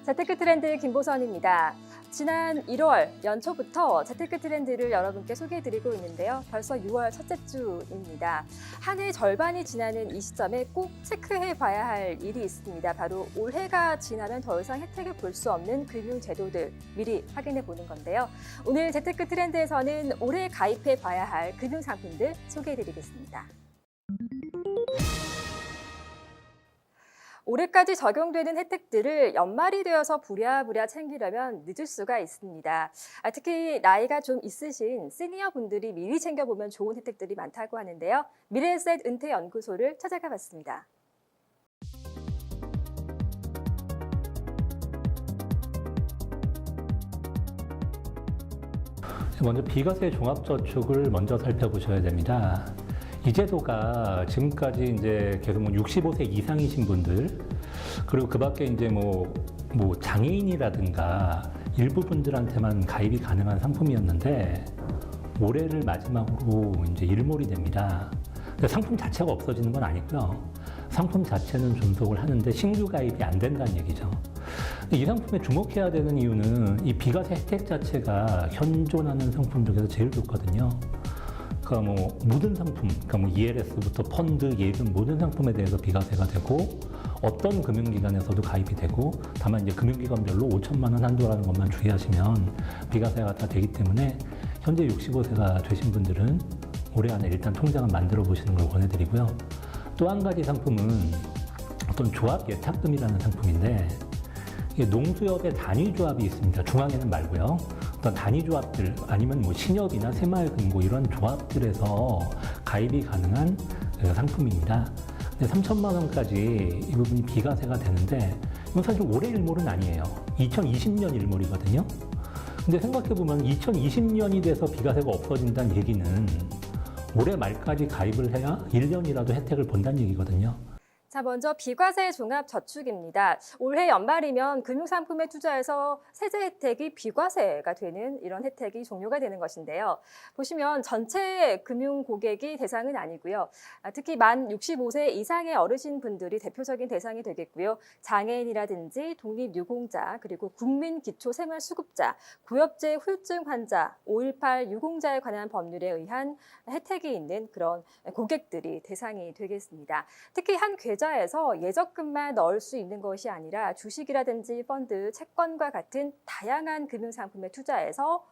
재테크 트렌드 김보선입니다. 지난 1월 연초부터 재테크 트렌드를 여러분께 소개해드리고 있는데요. 벌써 6월 첫째 주입니다. 한 해 절반이 지나는 이 시점에 꼭 체크해봐야 할 일이 있습니다. 바로 올해가 지나면 더 이상 혜택을 볼 수 없는 금융제도들 미리 확인해보는 건데요. 오늘 재테크 트렌드에서는 올해 가입해봐야 할 금융상품들 소개해드리겠습니다. 올해까지 적용되는 혜택들을 연말이 되어서 부랴부랴 챙기려면 늦을 수가 있습니다. 특히 나이가 좀 있으신 시니어 분들이 미리 챙겨보면 좋은 혜택들이 많다고 하는데요. 미래에셋 은퇴연구소를 찾아가 봤습니다. 먼저 비과세 종합저축을 먼저 살펴보셔야 됩니다. 이 제도가 지금까지 이제 계속 65세 이상이신 분들, 그리고 그 밖에 이제 뭐 장애인이라든가 일부 분들한테만 가입이 가능한 상품이었는데, 올해를 마지막으로 이제 일몰이 됩니다. 상품 자체가 없어지는 건 아니고요. 상품 자체는 존속을 하는데 신규 가입이 안 된다는 얘기죠. 이 상품에 주목해야 되는 이유는 이 비과세 혜택 자체가 현존하는 상품 중에서 제일 좋거든요. 그러니까 모든 상품, 그러니까 ELS부터 펀드, 예금 모든 상품에 대해서 비과세가 되고, 어떤 금융기관에서도 가입이 되고, 다만 이제 금융기관별로 5천만 원 한도라는 것만 주의하시면 비과세가 다 되기 때문에 현재 65세가 되신 분들은 올해 안에 일단 통장을 만들어 보시는 걸 권해드리고요. 또 한 가지 상품은 어떤 조합 예탁금이라는 상품인데, 이게 농수협의 단위조합이 있습니다. 중앙에는 말고요. 어떤 단위조합들 아니면 신협이나 새마을금고 이런 조합들에서 가입이 가능한 상품입니다. 근데 3천만 원까지 이 부분이 비과세가 되는데, 이건 사실 올해 일몰은 아니에요. 2020년 일몰이거든요. 근데 생각해보면 2020년이 돼서 비과세가 없어진다는 얘기는 올해 말까지 가입을 해야 1년이라도 혜택을 본다는 얘기거든요. 자, 먼저 비과세 종합저축입니다. 올해 연말이면 금융상품에 투자해서 세제 혜택이 비과세가 되는 이런 혜택이 종료가 되는 것인데요. 보시면 전체 금융 고객이 대상은 아니고요. 특히 만 65세 이상의 어르신 분들이 대표적인 대상이 되겠고요. 장애인이라든지 독립유공자, 그리고 국민기초생활수급자, 구역제 후유증 환자, 5.18 유공자에 관한 법률에 의한 혜택이 있는 그런 고객들이 대상이 되겠습니다. 특히 한 계좌에서 예적금만 넣을 수 있는 것이 아니라 주식이라든지 펀드, 채권과 같은 다양한 금융상품에 투자해서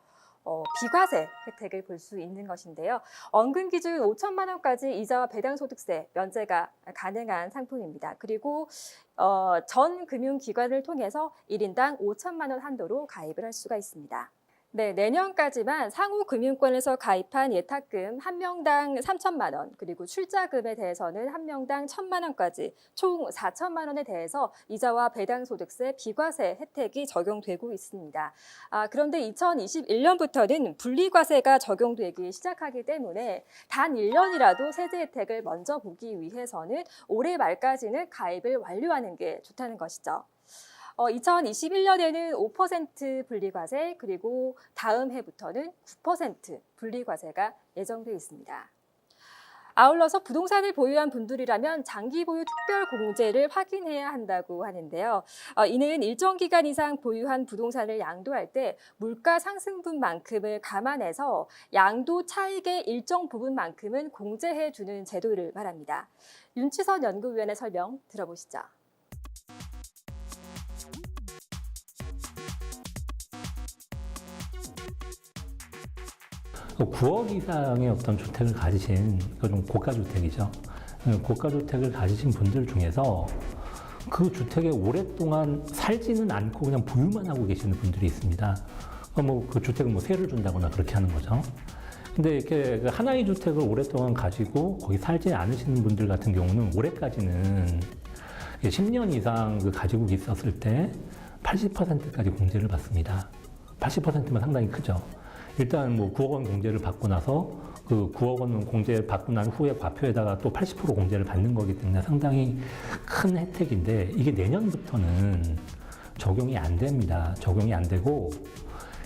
비과세 혜택을 볼 수 있는 것인데요. 원금 기준 5천만 원까지 이자와 배당소득세 면제가 가능한 상품입니다. 그리고 전 금융기관을 통해서 1인당 5천만 원 한도로 가입을 할 수가 있습니다. 네, 내년까지만 상호금융권에서 가입한 예탁금 한 명당 3천만 원, 그리고 출자금에 대해서는 한 명당 1천만 원까지 총 4천만 원에 대해서 이자와 배당소득세 비과세 혜택이 적용되고 있습니다. 그런데 2021년부터는 분리과세가 적용되기 시작하기 때문에 단 1년이라도 세제 혜택을 먼저 보기 위해서는 올해 말까지는 가입을 완료하는 게 좋다는 것이죠. 2021년에는 5% 분리과세, 그리고 다음 해부터는 9% 분리과세가 예정돼 있습니다. 아울러서 부동산을 보유한 분들이라면 장기 보유 특별 공제를 확인해야 한다고 하는데요. 이는 일정 기간 이상 보유한 부동산을 양도할 때 물가 상승분만큼을 감안해서 양도 차익의 일정 부분만큼은 공제해 주는 제도를 말합니다. 윤치선 연구위원의 설명 들어보시죠. 9억 이상의 어떤 주택을 가지신, 이거 좀 고가주택이죠. 고가주택을 가지신 분들 중에서 그 주택에 오랫동안 살지는 않고 그냥 보유만 하고 계시는 분들이 있습니다. 그 주택은 세를 준다거나 그렇게 하는 거죠. 근데 이렇게 하나의 주택을 오랫동안 가지고 거기 살지 않으시는 분들 같은 경우는 올해까지는 10년 이상 가지고 있었을 때 80%까지 공제를 받습니다. 80%면 상당히 크죠. 일단 9억 원 공제를 받고 나서 그 9억 원 공제를 받고 난 후에 과표에다가 또 80% 공제를 받는 거기 때문에 상당히 큰 혜택인데, 이게 내년부터는 적용이 안 됩니다. 적용이 안 되고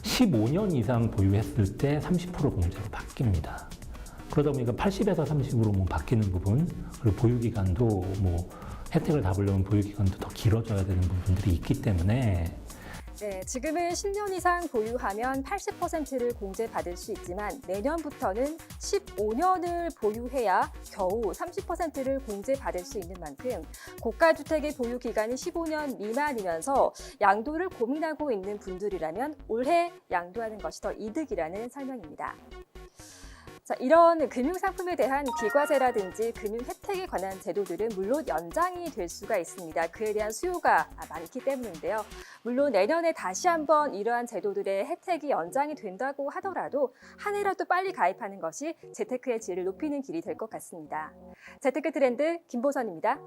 15년 이상 보유했을 때 30% 공제로 바뀝니다. 그러다 보니까 80에서 30으로 바뀌는 부분, 그리고 보유기간도 혜택을 다 보려면 보유기간도 더 길어져야 되는 부분들이 있기 때문에 네, 지금은 10년 이상 보유하면 80%를 공제받을 수 있지만 내년부터는 15년을 보유해야 겨우 30%를 공제받을 수 있는 만큼 고가주택의 보유 기간이 15년 미만이면서 양도를 고민하고 있는 분들이라면 올해 양도하는 것이 더 이득이라는 설명입니다. 자, 이런 금융상품에 대한 비과세라든지 금융 혜택에 관한 제도들은 물론 연장이 될 수가 있습니다. 그에 대한 수요가 많기 때문인데요. 물론 내년에 다시 한번 이러한 제도들의 혜택이 연장이 된다고 하더라도 한 해라도 빨리 가입하는 것이 재테크의 질을 높이는 길이 될 것 같습니다. 재테크 트렌드 김보선입니다.